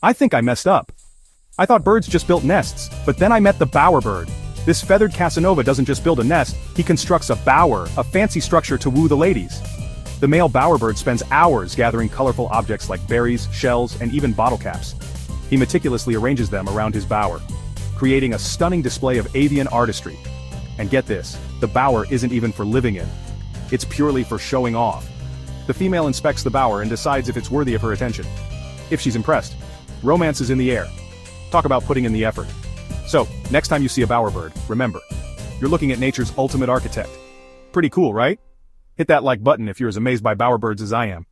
I think I messed up. I thought birds just built nests, but then I met the bowerbird. This feathered Casanova doesn't just build a nest, he constructs a bower, a fancy structure to woo the ladies. The male bowerbird spends hours gathering colorful objects like berries, shells, and even bottle caps. He meticulously arranges them around his bower, creating a stunning display of avian artistry. And get this, the bower isn't even for living in. It's purely for showing off. The female inspects the bower and decides if it's worthy of her attention. If she's impressed, romance is in the air. Talk about putting in the effort. So, next time you see a bowerbird, remember, you're looking at nature's ultimate architect. Pretty cool, right? Hit that like button if you're as amazed by bowerbirds as I am.